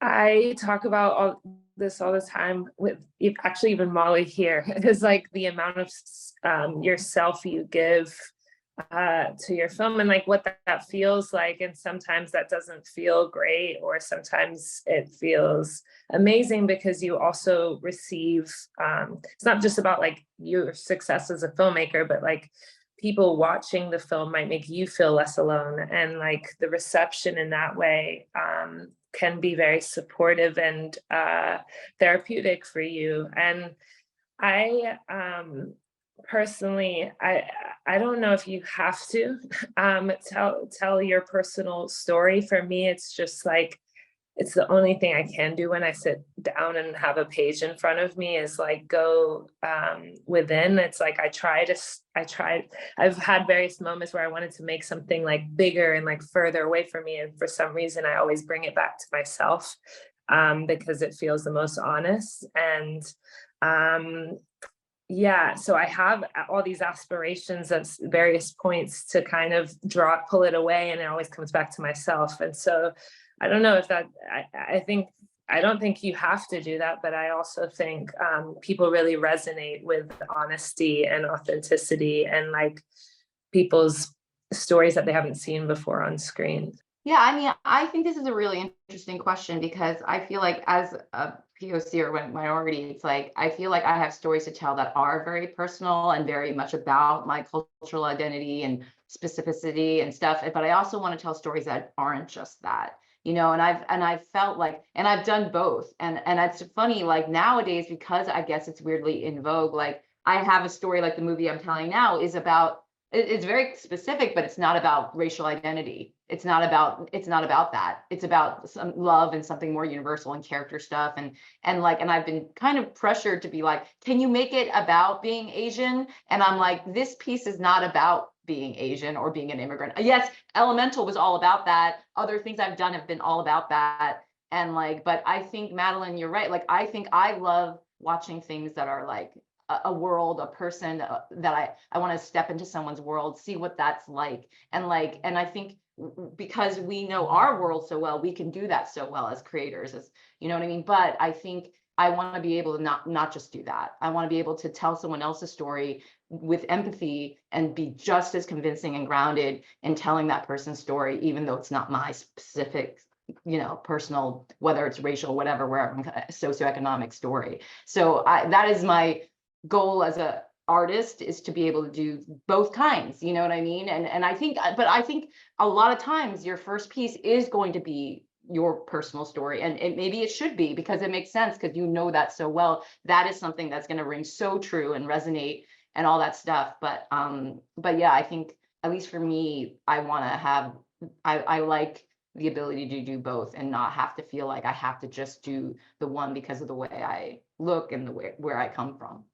I talk about all this all the time with actually even Molly here, is like the amount of yourself you give to your film, and like what that feels like. And sometimes that doesn't feel great, or sometimes it feels amazing, because you also receive, it's not just about like your success as a filmmaker, but like people watching the film might make you feel less alone, and like the reception in that way can be very supportive and therapeutic for you. And I personally, I don't know if you have to tell your personal story. For me, it's just like, it's the only thing I can do when I sit down and have a page in front of me, is like go within. It's like I've had various moments where I wanted to make something like bigger and like further away from me, and for some reason I always bring it back to myself, because it feels the most honest. And yeah, so I have all these aspirations at various points to kind of pull it away, and it always comes back to myself. And so I don't know if that, I don't think you have to do that, but I also think people really resonate with honesty and authenticity, and like people's stories that they haven't seen before on screen. Yeah, I mean, I think this is a really interesting question, because I feel like as a POC or minority, it's like I feel like I have stories to tell that are very personal and very much about my cultural identity and specificity and stuff. But I also want to tell stories that aren't just that, and I've felt like, and I've done both. And it's funny, like nowadays, because I guess it's weirdly in vogue, like I have a story like the movie I'm telling now is about, it's very specific, but it's not about racial identity. It's not about that. It's about some love and something more universal and character stuff. And I've been kind of pressured to be like, can you make it about being Asian? And I'm like, this piece is not about being Asian or being an immigrant. Yes, Elemental was all about that. Other things I've done have been all about that. And like, but I think, Madeline, you're right. Like, I think I love watching things that are like a world, a person that I want to step into someone's world, see what that's like. And I think because we know our world so well, we can do that so well as creators, as you know what I mean. But I think I want to be able to not just do that. I want to be able to tell someone else's story with empathy and be just as convincing and grounded in telling that person's story, even though it's not my specific, personal, whether it's racial, whatever, wherever, socioeconomic story. So that is my goal as a artist, is to be able to do both kinds, you know what I mean? And I think, but I think a lot of times your first piece is going to be your personal story, and maybe it should be, because it makes sense, because you know that so well. That is something that's going to ring so true and resonate and all that stuff. But yeah, I think, at least for me, I want to have, I like the ability to do both and not have to feel like I have to just do the one because of the way I look and the way where I come from.